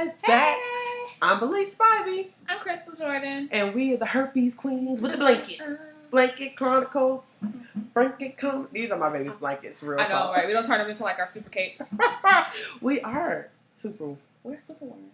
guys back. I'm Belize Spivey. I'm Crystal Jordan. And we are the Herpes Queens with the blankets. Blanket Chronicles. These are my baby's blankets, real talk. I know, talk. right? We don't turn them into like our super capes. We are super. We're superwoman.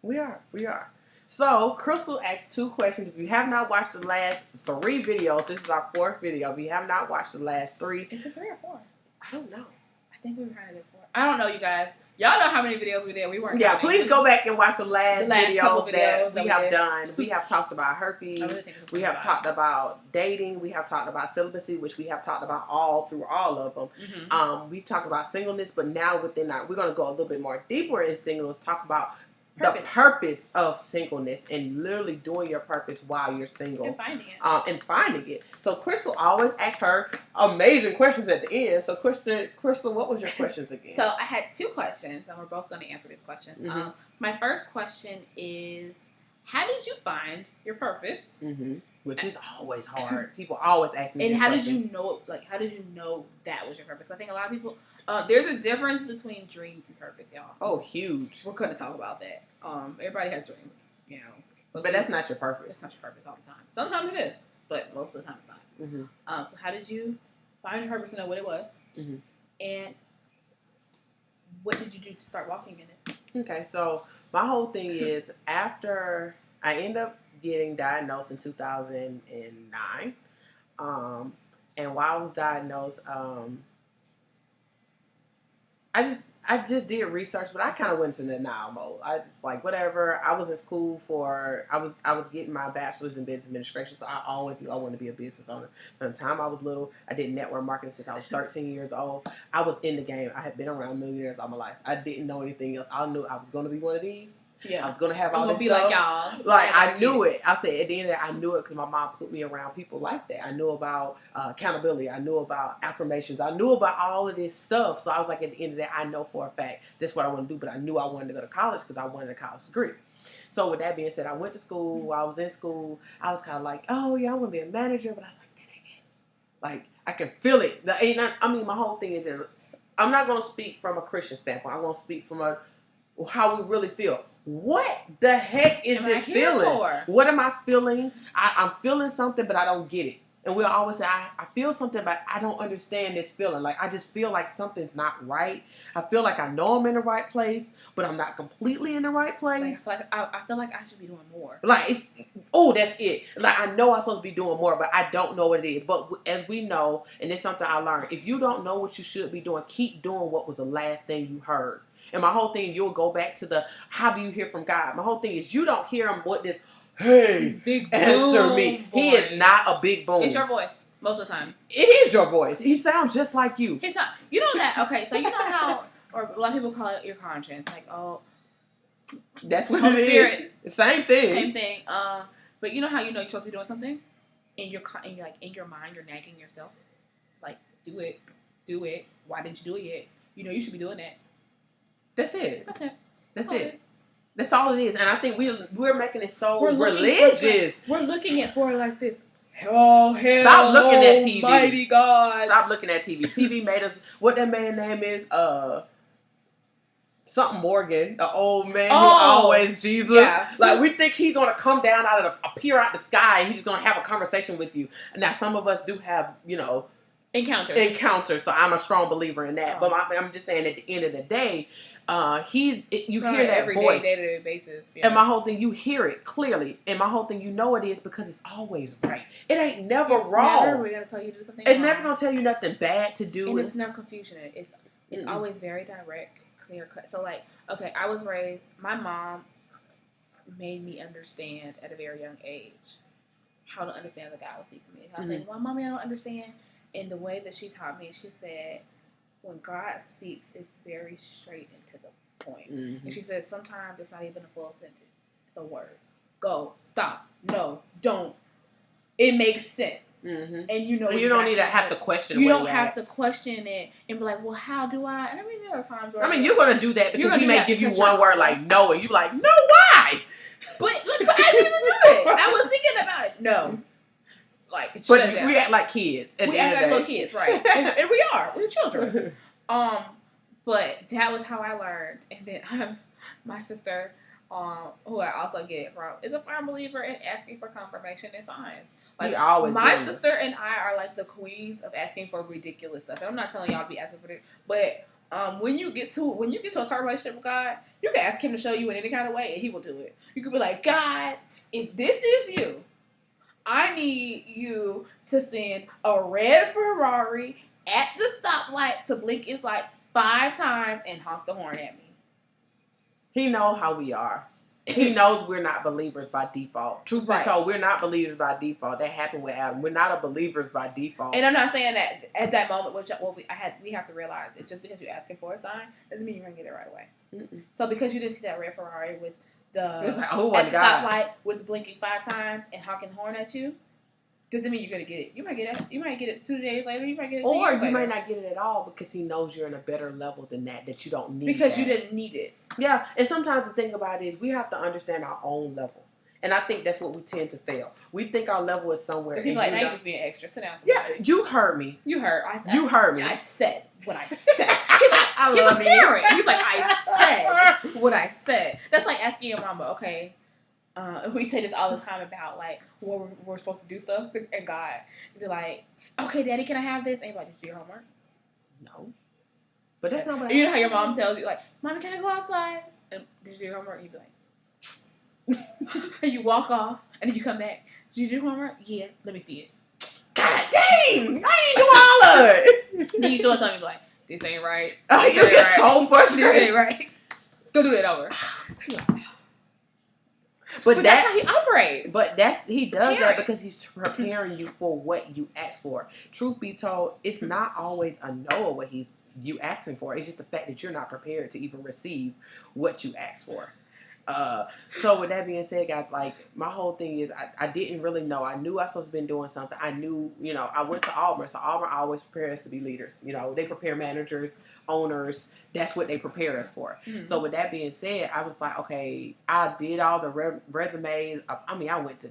We are. So, Crystal asked 2 questions. If you have not watched the last 3 videos, this is our 4th video. If you have not watched the last 3. Is it 3 or 4? I don't know. I think we were trying to do 4. I don't know, you guys. Y'all know how many videos we did. We weren't. Yeah, please go back and watch the last videos that we have done. We have talked about herpes. We have talked about dating. We have talked about celibacy, which we have talked about through all of them. Mm-hmm. We talked about singleness, but now we're going to go a little bit more deeper in singleness. Talk about the purpose of singleness and literally doing your purpose while you're single. And finding it. So Crystal always asks her amazing questions at the end. So Crystal, what was your questions again? So I had 2 questions, and we're both going to answer these questions. Mm-hmm. My first question is, how did you find your purpose? Mm-hmm. Which is always hard. People always ask me. And how did you know? Like, how did you know that was your purpose? I think a lot of people. There's a difference between dreams and purpose, y'all. Oh, huge. We're gonna talk about that. Everybody has dreams, you know. So but that's not your purpose. It's not your purpose all the time. Sometimes it is, but most of the time it's not. Mm-hmm. So how did you find your purpose and know what it was? Mm-hmm. And what did you do to start walking in it? Okay, so my whole thing is after I end up getting diagnosed in 2009, and while I was diagnosed, I just did research, but I kind of went into denial mode. I just like whatever. I was in school I was getting my bachelor's in business administration, so I always knew I wanted to be a business owner. From the time I was little, I did network marketing since I was 13 years old. I was in the game. I had been around millionaires all my life. I didn't know anything else. I knew I was going to be one of these. Yeah, I was gonna have all this be stuff. Like y'all. Like I knew it. I said at the end of it, I knew it because my mom put me around people like that. I knew about accountability. I knew about affirmations. I knew about all of this stuff. So I was like, at the end of that, I know for a fact this is what I want to do. But I knew I wanted to go to college because I wanted a college degree. So with that being said, I went to school. While I was in school, I was kind of like, oh yeah, I want to be a manager. But I was like, that ain't it. Like I can feel it. My whole thing is, I'm not gonna speak from a Christian standpoint. I'm gonna speak from how we really feel. What the heck is this feeling? What am I feeling? I'm feeling something, but I don't get it. And we'll always say, I feel something, but I don't understand this feeling. Like, I just feel like something's not right. I feel like I know I'm in the right place, but I'm not completely in the right place. I feel like I should be doing more. Like, that's it. Like, I know I'm supposed to be doing more, but I don't know what it is. But as we know, and it's something I learned, if you don't know what you should be doing, keep doing what was the last thing you heard. And my whole thing, you'll go back to how do you hear from God? My whole thing is you don't hear him what this, hey, big answer boom me. Boy. He is not a big boom. It's your voice most of the time. It is your voice. He sounds just like you. He's not. You know that? Okay, so you know how, or a lot of people call it your conscience. Like, that's what it spirit. Is. Same thing. Same thing. But you know how you know you're supposed to be doing something, and you're like in your mind you're nagging yourself, like do it. Why didn't you do it yet? You know you should be doing that. That's it. That's it. That's all it is. And I think we're making it so religious. We're looking at for like this. Oh, hell. Stop looking at TV. Mighty God. Stop looking at TV. TV made us, what that man's name is, something Morgan, the old man who always Jesus. Yeah. Like, we think he's going to come down appear out the sky and he's just going to have a conversation with you. Now, some of us do have, encounters. So I'm a strong believer in that. But I'm just saying at the end of the day, you hear that every voice. day-to-day basis. Yeah. And my whole thing, you hear it clearly. And my whole thing, you know it is because it's always right. It ain't never wrong. We're going to tell you to do something It's never going to tell you nothing bad to do. And it's never confusion. It's always very direct, clear cut. So like, okay, I was raised, my mom made me understand at a very young age how to understand that God was speaking to me. I was like, well, mommy, I don't understand. And the way that she taught me, she said, when God speaks, it's very straight and to the point. Mm-hmm. And she said, sometimes it's not even a full sentence. It's a word. Go. Stop. No. Don't. It makes sense. Mm-hmm. And you don't need to have to question it. You don't have to question it and be like, well, how do I? And I mean, there are times where you're going to do that because he may give you one word like no, and you're like, no, why? But I didn't even do it. I was thinking about it. No. Like, but we act like kids. We act like little kids, right? and we are. We're children. But that was how I learned. And then my sister, who I also get it from, is a firm believer in asking for confirmation and signs. Like, my sister and I are like the queens of asking for ridiculous stuff. And I'm not telling y'all to be asking for it, but when you get to a certain relationship with God, you can ask Him to show you in any kind of way, and He will do it. You could be like, God, if this is you, I need you to send a red Ferrari at the stoplight to blink its lights 5 times and honk the horn at me. He knows how we are. He knows we're not believers by default. Truth be told, we're not believers by default. That happened with Adam. We're not a believers by default. And I'm not saying that at that moment, we have to realize it. Just because you're asking for a sign doesn't mean you're gonna get it right away. Mm-mm. So because you didn't see that red Ferrari with the stoplight with the blinking 5 times and honking the horn at you, doesn't mean you're gonna get it. You might get it. You might get it 2 days later. You might get it 2 years later. Or you might not get it at all because He knows you're in a better level than that you don't need. Because you didn't need it. Yeah, and sometimes the thing about it is we have to understand our own level. And I think that's what we tend to fail. We think our level is somewhere. Because people like, now you're just being extra. Sit down. Yeah, you heard me. You heard. You heard me. I said what I said. He's a parent. He's like, I said what I said. That's like asking your mama, okay, we say this all the time about, like, when we're supposed to do stuff, and God, you're like, okay, Daddy, can I have this? And you're like, did you do your homework? No. But that's not what You know how your mom tells you, like, Mommy, can I go outside? And did you do your homework? And you'd be like, and you walk off, and then you come back. Did you do your homework? Yeah, let me see it. God dang! I didn't do all of it! Then you show it to me, like, this ain't right. You get so frustrated. This ain't right. Go do it over. But that's how He operates. But He does that because He's preparing you for what you ask for. Truth be told, it's not always a no of what you asking for. It's just the fact that you're not prepared to even receive what you ask for. So with that being said, guys, like, my whole thing is I didn't really know. I knew I was supposed to been doing something. I knew, I went to Auburn, so Auburn always prepares us to be leaders. They prepare managers, owners. That's what they prepare us for. Mm-hmm. So with that being said, I was like, okay, I did all the resumes. I went to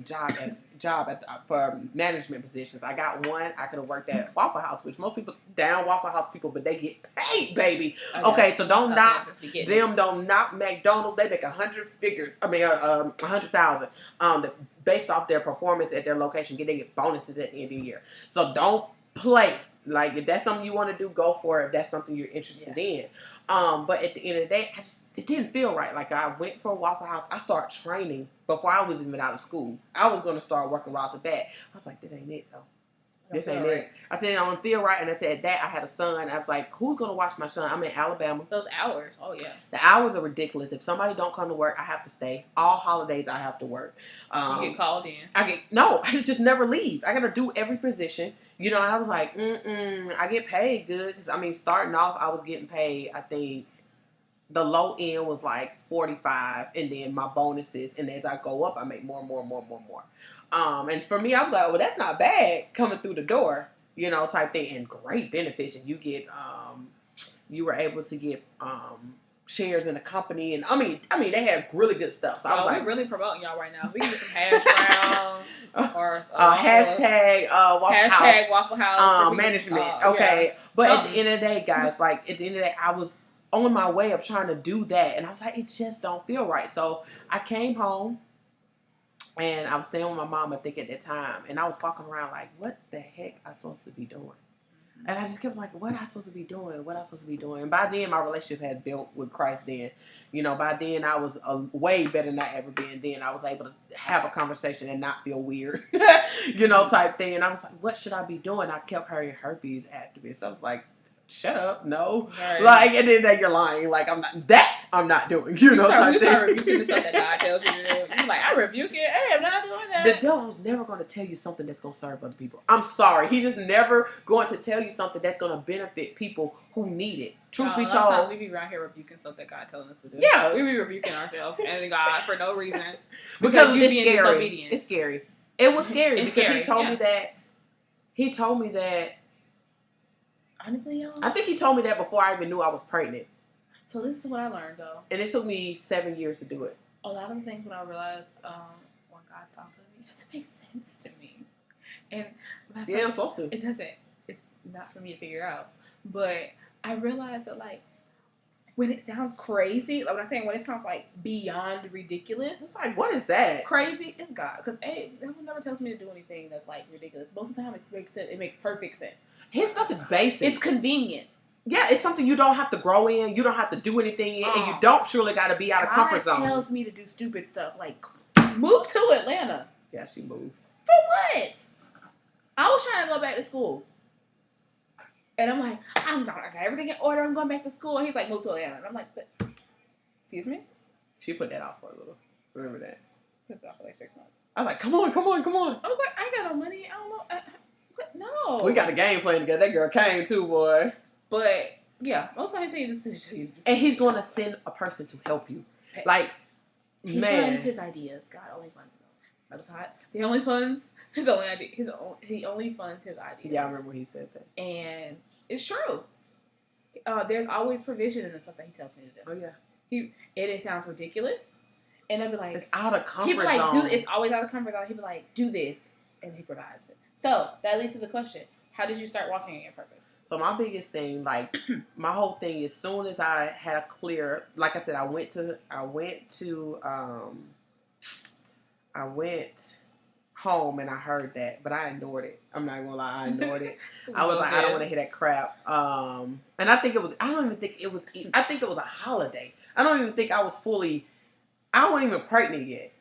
job for management positions. I got one. I could have worked at Waffle House, which most people down Waffle House people, but they get paid, baby. Okay, so don't knock them. Don't knock McDonald's. They make 100,000. Based off their performance at their location, they get bonuses at the end of the year. So don't play. Like, if that's something you want to do, go for it. If that's something you're interested in. But at the end of the day, it didn't feel right. Like, I went for a Waffle House. I started training before I was even out of school. I was going to start working right off the bat. I was like, this ain't it, though. This ain't it. I said, I don't feel right. And I said that I had a son. I was like, who's going to watch my son? I'm in Alabama. Those hours. Oh, yeah. The hours are ridiculous. If somebody don't come to work, I have to stay. All holidays, I have to work. You get called in. I just never leave. I got to do every position. And I was like, I get paid good. Because, starting off, I was getting paid, I think, the low end was like 45. And then my bonuses. And as I go up, I make more. And for me, I was like, well, that's not bad coming through the door, type thing. And great benefits. And you get, you were able to get shares in the company. And they had really good stuff. So I was like, we're really promoting y'all right now. We can get some hash browns or hashtag Waffle House management. Okay. Yeah. But at the end of the day, guys, I was on my way of trying to do that. And I was like, it just don't feel right. So I came home. And I was staying with my mom, I think, at that time. And I was walking around like, what the heck am I supposed to be doing? And I just kept like, what am I supposed to be doing? What am I supposed to be doing? And by then, my relationship had built with Christ then. By then, I was way better than I ever been. Then I was able to have a conversation and not feel weird, type thing. And I was like, what should I be doing? I kept hearing herpes activist. I was like, shut up, no. Right. Like, and then you're lying. Like, I'm not doing, you start rebuking the stuff that God tells you to do. You're like, I rebuke it. Hey, I'm not doing that. The devil's never going to tell you something that's going to serve other people. I'm sorry. He's just never going to tell you something that's going to benefit people who need it. Truth be told. We be around here rebuking stuff that God telling us to do. Yeah. We be rebuking ourselves and God for no reason. because it's scary. It's scary. It was scary because he told me that. He told me that. Honestly, y'all. I think he told me that before I even knew I was pregnant. So this is what I learned, though. And it took me 7 years to do it. A lot of the things when I realized when God talks to me, it doesn't make sense to me. And I'm supposed to. It doesn't. It's not for me to figure out. But I realized that, like, when it sounds crazy, like when I'm saying when it sounds like beyond ridiculous. It's like, what is that? Crazy, it's God. Because that one never tells me to do anything that's like ridiculous. Most of the time it makes sense. It makes perfect sense. His stuff is basic. It's convenient. Yeah, it's something you don't have to grow in. You don't have to do anything in. And you don't surely got to be out of comfort zone. God tells me to do stupid stuff. Like, move to Atlanta. Yeah, she moved. For what? I was trying to go back to school. And I'm like, I got everything in order. I'm going back to school. And he's like, move to Atlanta. And I'm like, but, excuse me? She put that off for a little. Remember that? Put it off for like 6 months. I was like, come on. I was like, I got no money. I don't know. What? No. We got a game plan together. That girl came too, boy. But, yeah. Most time he tell you this. And he's going to send a person to help you. Like, he man. funds his ideas. God only funds them. That's hot. He only funds his own idea. He only funds his ideas. Yeah, I remember when he said that. And it's true. There's always provision in the stuff that he tells me to do. Oh, yeah. It sounds ridiculous. And I'd be like, it's out of comfort he'd be like, zone. it's always out of comfort zone. He'd be like, do this. And he provides it. So that leads to the question. How did you start walking in your purpose? So my biggest thing, like my whole thing, as soon as I had a clear, like I said, I went home and I heard that, but I ignored it. I'm not gonna lie, I ignored it. I was like, I don't want to hear that crap. And I think it was, I think it was a holiday. I don't even think I wasn't even pregnant yet.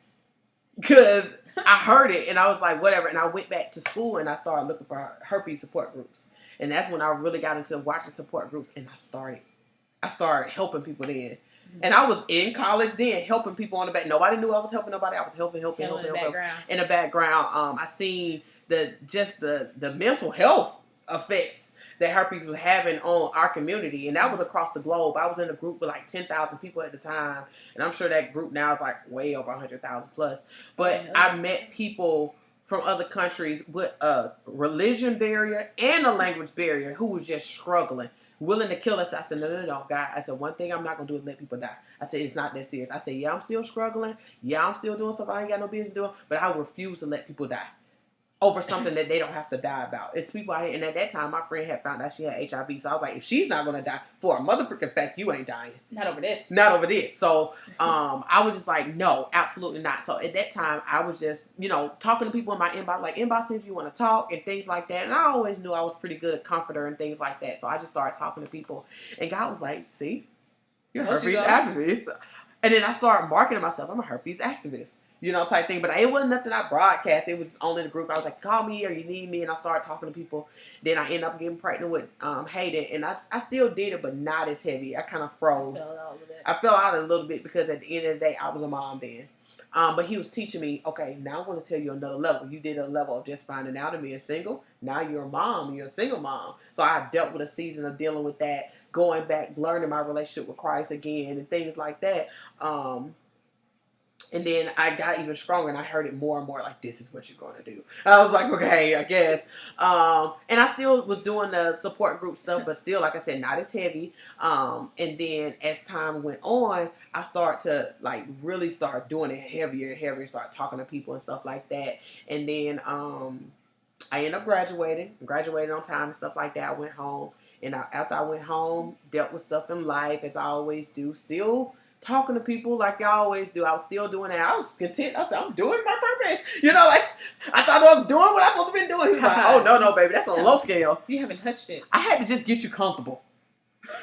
Because I heard it and I was like, whatever. And I went back to school and I started looking for herpes support groups. And that's when I really got into watching support groups and I started helping people then. And I was in college then, helping people on the back. Nobody knew I was helping nobody. I was helping. In the background, I seen the mental health effects that herpes was having on our community. And that was across the globe. I was in a group with like 10,000 people at the time. And I'm sure that group now is like way over 100,000 plus. But I met people from other countries with a religion barrier and a language barrier who was just struggling, willing to kill us. I said, no, God. I said, one thing I'm not going to do is let people die. I said, it's not that serious. I said, yeah, I'm still struggling. Yeah, I'm still doing stuff I ain't got no business doing. But I refuse to let people die over something that they don't have to die about. It's people out here. And at that time, my friend had found out she had HIV. So I was like, if she's not going to die, for a motherfucking fact, you ain't dying. Not over this. So I was just like, no, absolutely not. So at that time, I was just, talking to people in my inbox, like, inbox me if you want to talk and things like that. And I always knew I was pretty good at comforter and things like that. So I just started talking to people. And God was like, see, you're a herpes activist. And then I started marketing myself. I'm a herpes activist. Type thing. But it wasn't nothing I broadcast. It was only the group. I was like, call me or you need me. And I started talking to people. Then I ended up getting pregnant with Hayden. And I still did it, but not as heavy. I kind of froze. I fell out a little bit because at the end of the day, I was a mom then. But he was teaching me, okay, now I'm going to tell you another level. You did a level of just finding out and being single. Now you're a mom. You're a single mom. So I dealt with a season of dealing with that, going back, learning my relationship with Christ again and things like that. And then I got even stronger and I heard it more and more like, this is what you're going to do. I was like, okay, I guess. And I still was doing the support group stuff, but still, like I said, not as heavy. And then as time went on, I started to like really start doing it heavier and heavier, start talking to people and stuff like that. And then I ended up graduating on time and stuff like that. I went home. And after I went home, dealt with stuff in life as I always do, still talking to people like I always do. I was still doing that. I was content. I said, I'm doing my purpose. Like, I thought I was doing what I'm supposed to be doing. He was like, oh, no, baby. That's on a low scale. You haven't touched it. I had to just get you comfortable.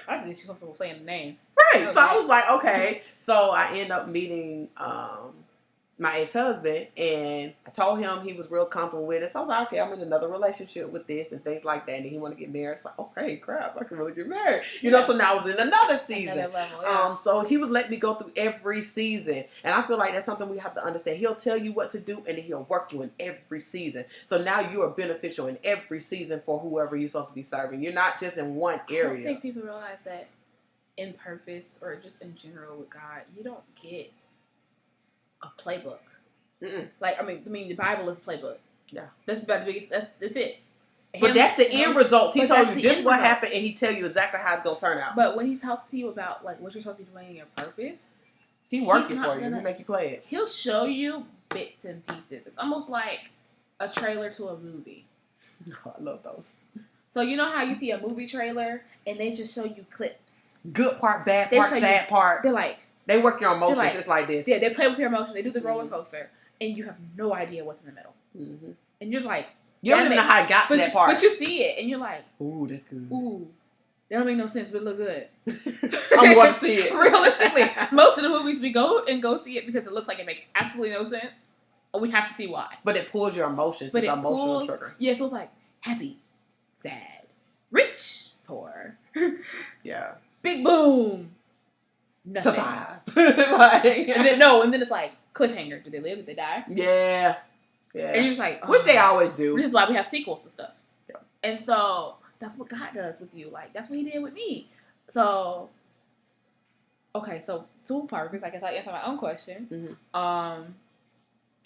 I had to get you comfortable saying the name. Right. So I was like, okay. So I ended up meeting my ex-husband, and I told him he was real comfortable with it. So I was like, okay, I'm in another relationship with this and things like that. And he wanted to get married. So, okay, crap, I can really get married. So now I was in another season. Another level, yeah. So he was letting me go through every season. And I feel like that's something we have to understand. He'll tell you what to do, and then he'll work you in every season. So now you are beneficial in every season for whoever you're supposed to be serving. You're not just in one area. I don't think people realize that in purpose or just in general with God, you don't get a playbook. Mm-mm. Like, I mean, the Bible is a playbook. Yeah. That's about the biggest, that's it. But that's the end results. He told you this what happened, and he tell you exactly how it's going to turn out. But when he talks to you about, like, what you're supposed to be doing in your purpose, he working for you. He make you play it. He'll show you bits and pieces. It's almost like a trailer to a movie. Oh, I love those. So you know how you see a movie trailer, and they just show you clips good part, bad part, sad part. They're like, they work your emotions. Like, it's like this. Yeah, they play with your emotions. They do the roller coaster, and you have no idea what's in the middle. Mm-hmm. And you're like, you don't even know how it got to that part. But you see it, and you're like, ooh, that's good. Ooh, that don't make no sense, but it look good. I'm going to see it. Realistically, most of the movies we go see it because it looks like it makes absolutely no sense. Or we have to see why. But it pulls your emotions. But it's an emotional trigger. Yeah, so it's like happy, sad, rich, poor. Yeah. Big boom. Nothing. Survive. And then it's like cliffhanger. Did they live? Did they die? Yeah. Yeah. And you're just like, which they always do. Which is why we have sequels to stuff. Yeah. And so that's what God does with you. Like that's what He did with me. So okay, so two purpose. I guess I answer my own question. Mm-hmm.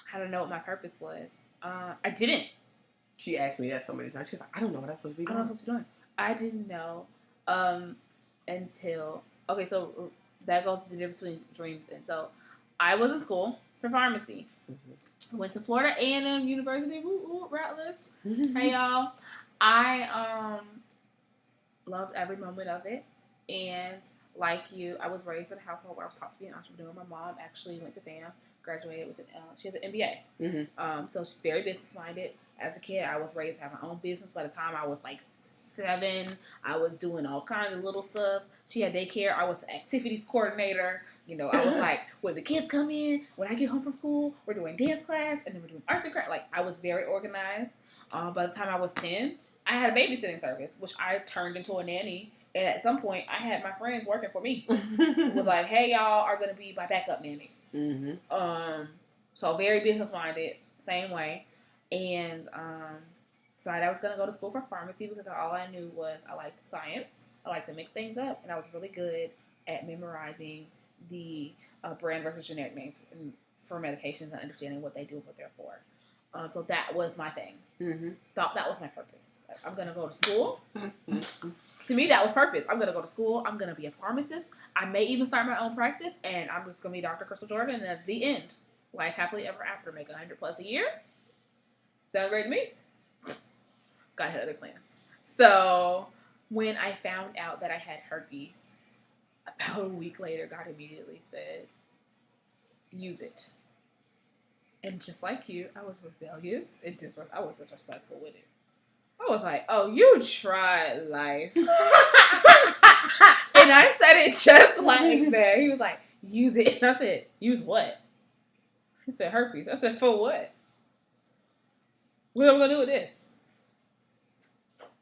How to know what my purpose was. I didn't. She asked me that so many times. She's like, I don't know what I'm supposed to be doing. I don't know what I'm supposed to be doing. I didn't know until... Okay, so that goes to the difference between dreams. And so I was in school for pharmacy. Mm-hmm. Went to Florida A&M University. Woo, Rattlers. Mm-hmm. Hey, y'all. I loved every moment of it. And like you, I was raised in a household where I was taught to be an entrepreneur. My mom actually went to FAM. Graduated with she has an MBA. Mm-hmm. So she's very business minded. As a kid, I was raised to have my own business. By the time I was like 7, I was doing all kinds of little stuff. She had daycare. I was the activities coordinator. You know, I was like, when the kids come in, when I get home from school, we're doing dance class, and then we're doing arts and crafts. Like, I was very organized. By the time I was 10, I had a babysitting service, which I turned into a nanny. And at some point, I had my friends working for me. It was like, hey, y'all are going to be my backup nannies. Mm-hmm. So very business-minded, same way. And decided I was going to go to school for pharmacy because all I knew was I liked science. I liked to mix things up. And I was really good at memorizing the brand versus generic names for medications and understanding what they do and what they're for. So that was my thing. Mm-hmm. Thought that was my purpose. I'm going to go to school. To me, that was purpose. I'm going to go to school. I'm going to be a pharmacist. I may even start my own practice, and I'm just going to be Dr. Crystal Jordan, and at the end, life happily ever after, make $100+ a year. Sound great to me? God had other plans. So when I found out that I had herpes, about a week later, God immediately said, use it. And just like you, I was rebellious and I was disrespectful with it. I was like, oh, you tried life. And I said it just like that. He was like, use it. And I said, use what? He said, herpes. I said, for what? What am I going to do with this?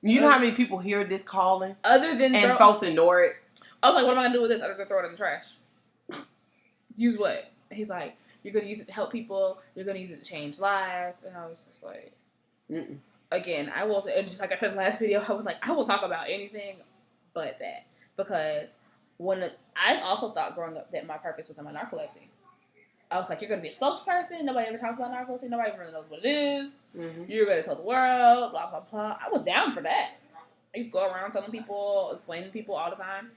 You know how many people hear this calling? Other than and folks ignore it. I was like, what am I going to do with this other than throw it in the trash? Use what? And he's like, you're going to use it to help people. You're going to use it to change lives. And I was just like... Mm-mm. Again, I will, and just like I said in the last video, I was like, I will talk about anything but that. Because I also thought growing up that my purpose was in my narcolepsy. I was like, you're going to be a spokesperson. Nobody ever talks about narcolepsy. Nobody really knows what it is. Mm-hmm. You're going to tell the world, blah, blah, blah. I was down for that. I used to go around telling people, explaining to people all the time.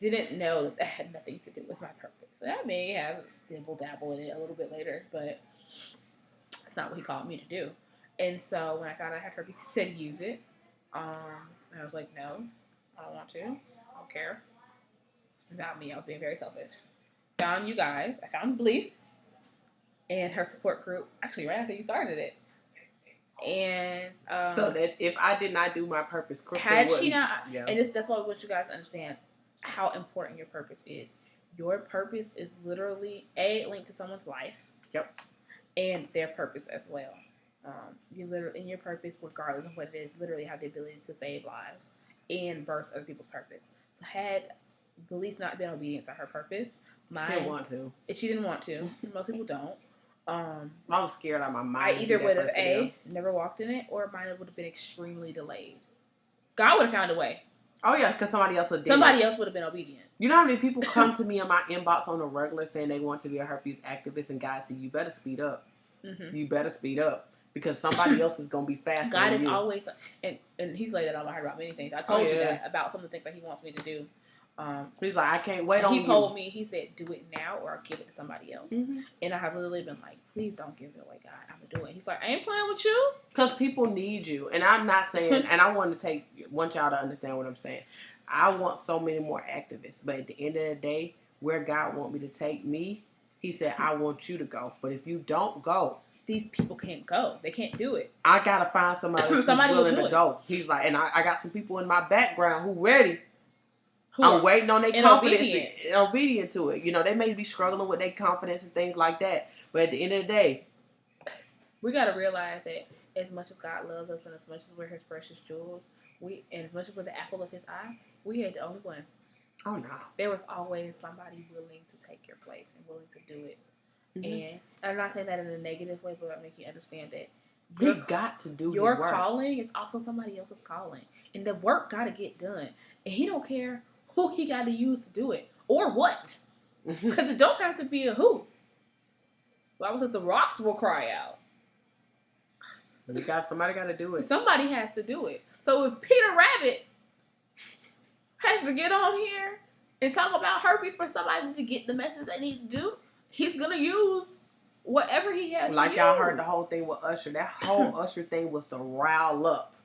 Didn't know that had nothing to do with my purpose. And I may have dibble-dabble in it a little bit later, but it's not what he called me to do. And so when I found out I had herpes, he said use it. And I was like, no, I don't want to. I don't care. It's about me. I was being very selfish. Found you guys. I found Bliss and her support group. Actually, right after you started it. And so that if I did not do my purpose, Crystal had wouldn't. She not, yeah. And that's why I want you guys to understand how important your purpose is. Your purpose is literally linked to someone's life. Yep. And their purpose as well. You literally, in your purpose, regardless of what it is, literally have the ability to save lives and birth other people's purpose. So had Belize not been obedient to her purpose, she didn't want to. She didn't want to. Most people don't. I was scared out of my mind. I either would have never walked in it, or mine would have been extremely delayed. God would have found a way. Oh yeah, because somebody else would. Somebody else would have been obedient. You know how many people come to me in my inbox on a regular saying they want to be a herpes activist, and God said, "You better speed up. Mm-hmm. You better speed up." Because somebody else is going to be faster God than is you. always, and he's laid that on my heart about many things. I told you that about some of the things that he wants me to do. He's like, I can't wait on you. He told me, he said, do it now or I'll give it to somebody else. Mm-hmm. And I have literally been like, please don't give it away, God. I'm going to do it. He's like, I ain't playing with you. Because people need you. And I'm not saying, and I want y'all to understand what I'm saying. I want so many more activists, but at the end of the day, where God want me to take me, He said, I want you to go. But if you don't go, these people can't go. They can't do it. I gotta find somebody who's willing to go. He's like, and I got some people in my background who ready. I'm waiting on their confidence and obedient to it. You know, they may be struggling with their confidence and things like that. But at the end of the day, we gotta realize that as much as God loves us and as much as we're His precious jewels, and as much as we're the apple of His eye, we ain't the only one. Oh no. There was always somebody willing to take your place and willing to do it. And I'm not saying that in a negative way, but I make you understand that you got to do your calling is also somebody else's calling, and the work got to get done. And He don't care who He got to use to do it or what, because it don't have to be a who. The Bible says the rocks will cry out. Somebody got to do it. Somebody has to do it. So if Peter Rabbit has to get on here and talk about herpes for somebody to get the message they need to do, he's gonna use whatever he has. Like y'all heard the whole thing with Usher. That whole Usher thing was to rile up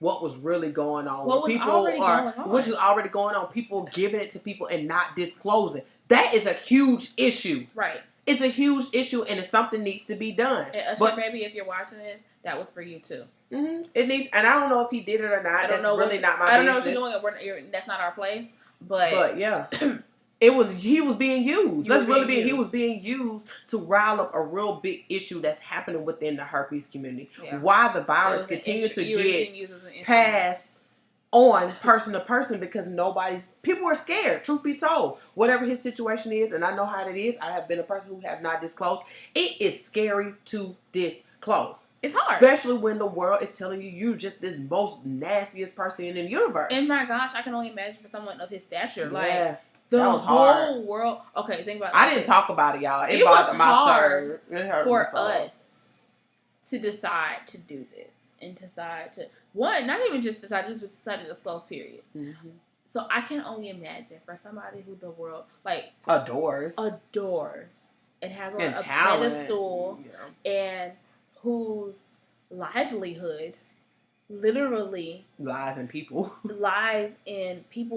what was really going on. Which is already going on. People giving it to people and not disclosing. That is a huge issue. Right. It's a huge issue, and something needs to be done. And Usher, baby, if you're watching this, that was for you too. Mm-hmm. It needs, and I don't know if he did it or not. That's really not my business. I don't know if you're doing it. That's not our place. But yeah. He was being used. He was being used to rile up a real big issue that's happening within the herpes community. Yeah. Why the virus continued to get passed on person to person because people are scared, truth be told. Whatever his situation is, and I know how it is, I have been a person who have not disclosed. It is scary to disclose. It's hard. Especially when the world is telling you're just the most nastiest person in the universe. And my gosh, I can only imagine for someone of his stature. Yeah. Like, the whole world. Okay, think about it. I didn't talk about it, y'all. It bothered my soul. It hurt for us to decide to do this and decide to not even just decide, just decide to disclose. Period. Mm-hmm. So I can only imagine for somebody who the world adores, and has on a pedestal, and whose livelihood literally lies in people's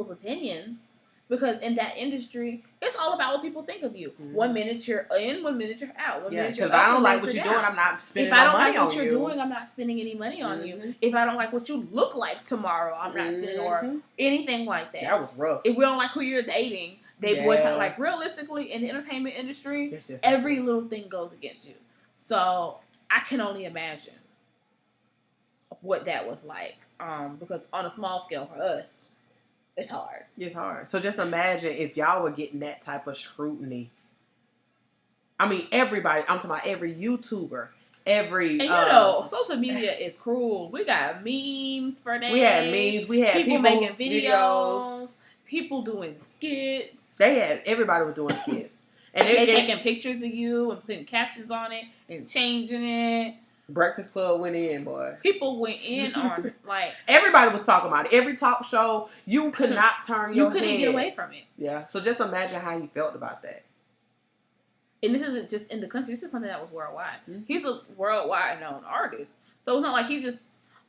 opinions. Because in that industry, it's all about what people think of you. Mm-hmm. 1 minute you're in, 1 minute you're out. Because if I don't like what you're doing, I'm not spending no money on you. If I don't like what you're doing, I'm not spending any money on you. If I don't like what you look like tomorrow, I'm not spending or anything like that. That was rough. If we don't like who you're dating, they boycott. Like, realistically, in the entertainment industry, every little thing goes against you. So I can only imagine what that was like. Because on a small scale for us, it's hard. It's hard. So just imagine if y'all were getting that type of scrutiny. I mean, everybody. I'm talking about every YouTuber, every. And social media is cruel. We got memes for days. We had memes. We had people making videos. People doing skits. Everybody was doing skits, and they taking pictures of you and putting captions on it and changing it. Breakfast Club went in, boy. People went in on everybody was talking about it. Every talk show, you could not turn your head. You couldn't get away from it. Yeah. So just imagine how he felt about that. And this isn't just in the country. This is something that was worldwide. Mm-hmm. He's a worldwide known artist, so it's not like he's just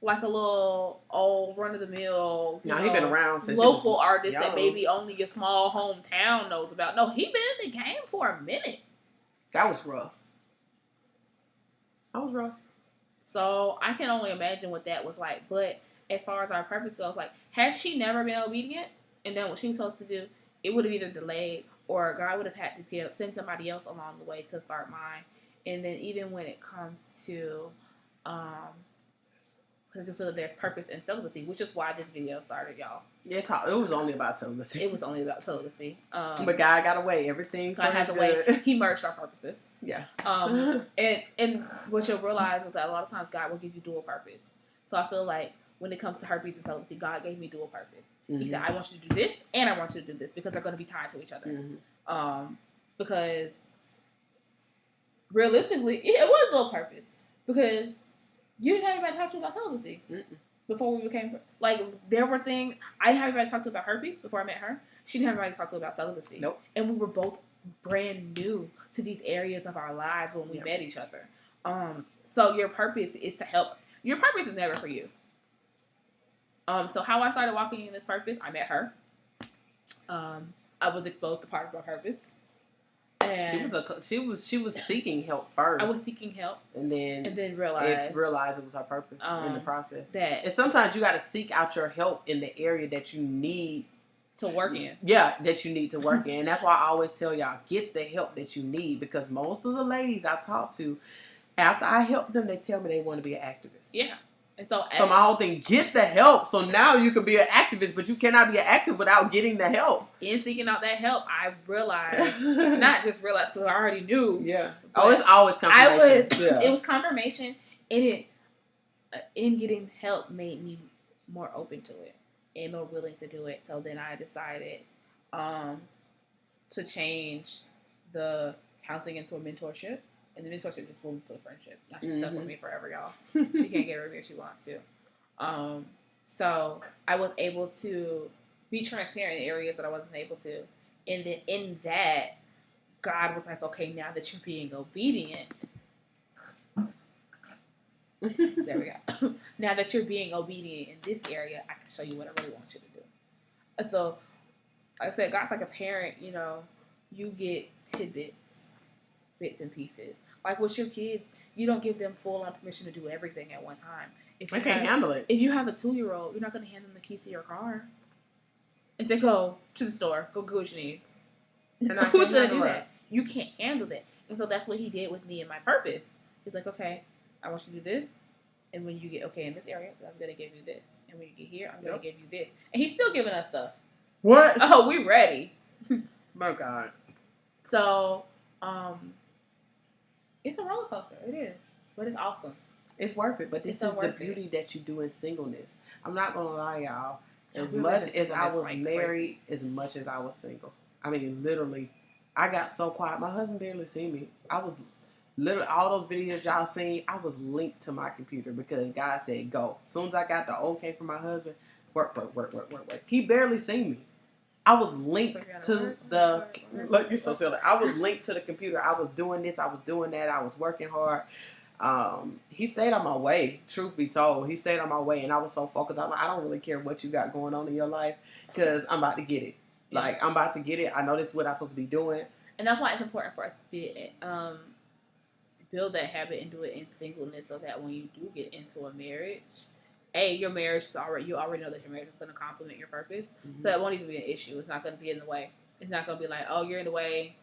like a little old run of the mill. No, he's been around since local artist that maybe only your small hometown knows about. No, he been in the game for a minute. That was rough. So I can only imagine what that was like. But as far as our purpose goes, had she never been obedient and done what she was supposed to do, it would have either delayed or God would have had to send somebody else along the way to start mine. And then even when it comes to, because I feel that there's purpose in celibacy, which is why this video started, y'all. Yeah, it was only about celibacy. It was only about celibacy. But God got away. Everything God has a way. He merged our purposes. Yeah. And what you'll realize is that a lot of times God will give you dual purpose. So I feel like when it comes to herpes and celibacy, God gave me dual purpose. Mm-hmm. He said, I want you to do this and I want you to do this because they're going to be tied to each other. Mm-hmm. Because realistically, it was dual purpose because you didn't have anybody to talk to about celibacy. Mm-mm. Before we became, there were things, I didn't have anybody to talk to about herpes before I met her. She didn't have anybody to talk to about celibacy. Nope. And we were both brand new to these areas of our lives when we met each other. So your purpose is to help. Your purpose is never for you. So how I started walking in this purpose, I met her. I was exposed to part of my herpes. And she was seeking help first. I was seeking help, and then realized it was her purpose in the process. And sometimes you got to seek out your help in the area that you need to work in. Yeah, that you need to work in. And that's why I always tell y'all, get the help that you need, because most of the ladies I talk to, after I help them, they tell me they want to be an activist. Yeah. And so my whole thing, get the help. So now you can be an activist, but you cannot be an activist without getting the help. In seeking out that help, I realized, not just realized because I already knew. Yeah. Oh, it's always confirmation. It was confirmation, and in getting help made me more open to it and more willing to do it. So then I decided to change the counseling into a mentorship. And the mentorship just moved to a friendship. Now she's stuck with me forever, y'all. She can't get rid of me if she wants to. So I was able to be transparent in areas that I wasn't able to. And then in that, God was like, okay, now that you're being obedient. There we go. Now that you're being obedient in this area, I can show you what I really want you to do. And so, like I said, God's like a parent, you get tidbits, bits and pieces. Like with your kids, you don't give them full on permission to do everything at one time. If they can't handle it. If you have a 2-year-old, you're not going to hand them the keys to your car. And say, go to the store, go get what you need. Who's going to do that? You can't handle that. And so that's what he did with me and my purpose. He's like, okay, I want you to do this. And when you get okay in this area, I'm going to give you this. And when you get here, I'm going to give you this. And he's still giving us stuff. What? Oh, we ready. My God. So, it's a roller coaster. It is. But it's awesome. It's worth it. But this is the beauty that you do in singleness. I'm not going to lie, y'all. As much as I was married, as much as I was single. I mean, literally, I got so quiet. My husband barely seen me. I was literally, all those videos y'all seen, I was linked to my computer because God said go. As soon as I got the okay from my husband, work. He barely seen me. I was linked to the, look, you're so silly. I was linked to the computer. I was doing this. I was doing that. I was working hard. He stayed on my way, truth be told. He stayed on my way, and I was so focused. I'm like, I don't really care what you got going on in your life because I'm about to get it. Like, I'm about to get it. I know this is what I'm supposed to be doing. And that's why it's important for us to build that habit and do it in singleness so that when you do get into a marriage, your marriage is already, you already know that your marriage is going to complement your purpose. Mm-hmm. So that won't even be an issue. It's not going to be in the way. It's not going to be like, oh, you're in the way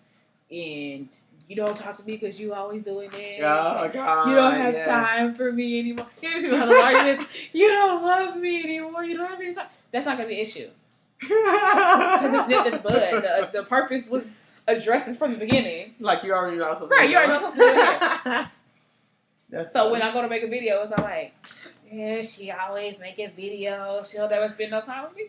and you don't talk to me because you always doing it. Oh, God. You don't have time for me anymore. People have arguments. You don't love me anymore. You don't have any time. That's not going to be an issue. Because it's nipped in the bud. The purpose was addressed from the beginning. Like you already know. Right, you already know something to do it. So when I go to make a video, it's not like, yeah, she always making videos. She'll never spend no time with me.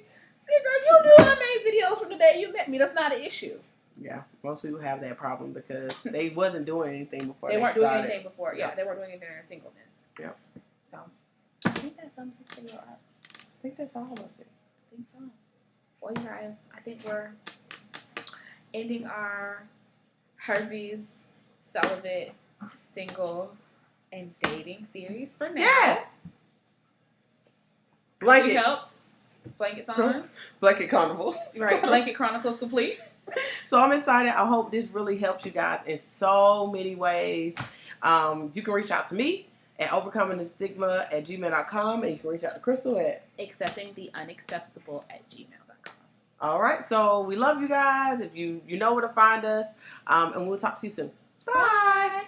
You knew I made videos from the day you met me. That's not an issue. Yeah, most people have that problem because they wasn't doing anything before they weren't doing anything before. Yeah, they weren't doing anything in singleness. Yeah. So, I think that's something to figure out. I think that's all of it. I think so. Well, you guys, I think we're ending our Herpes, Celibate, Single, and Dating series for now. Yes! Blanket. Helps. Blankets on. Blanket Carnivals. Right, Blanket Chronicles complete. So I'm excited. I hope this really helps you guys in so many ways. You can reach out to me at overcomingthestigma@gmail.com, and you can reach out to Crystal at acceptingtheunacceptable@gmail.com. All right. So we love you guys. If you know where to find us, and we'll talk to you soon. Bye.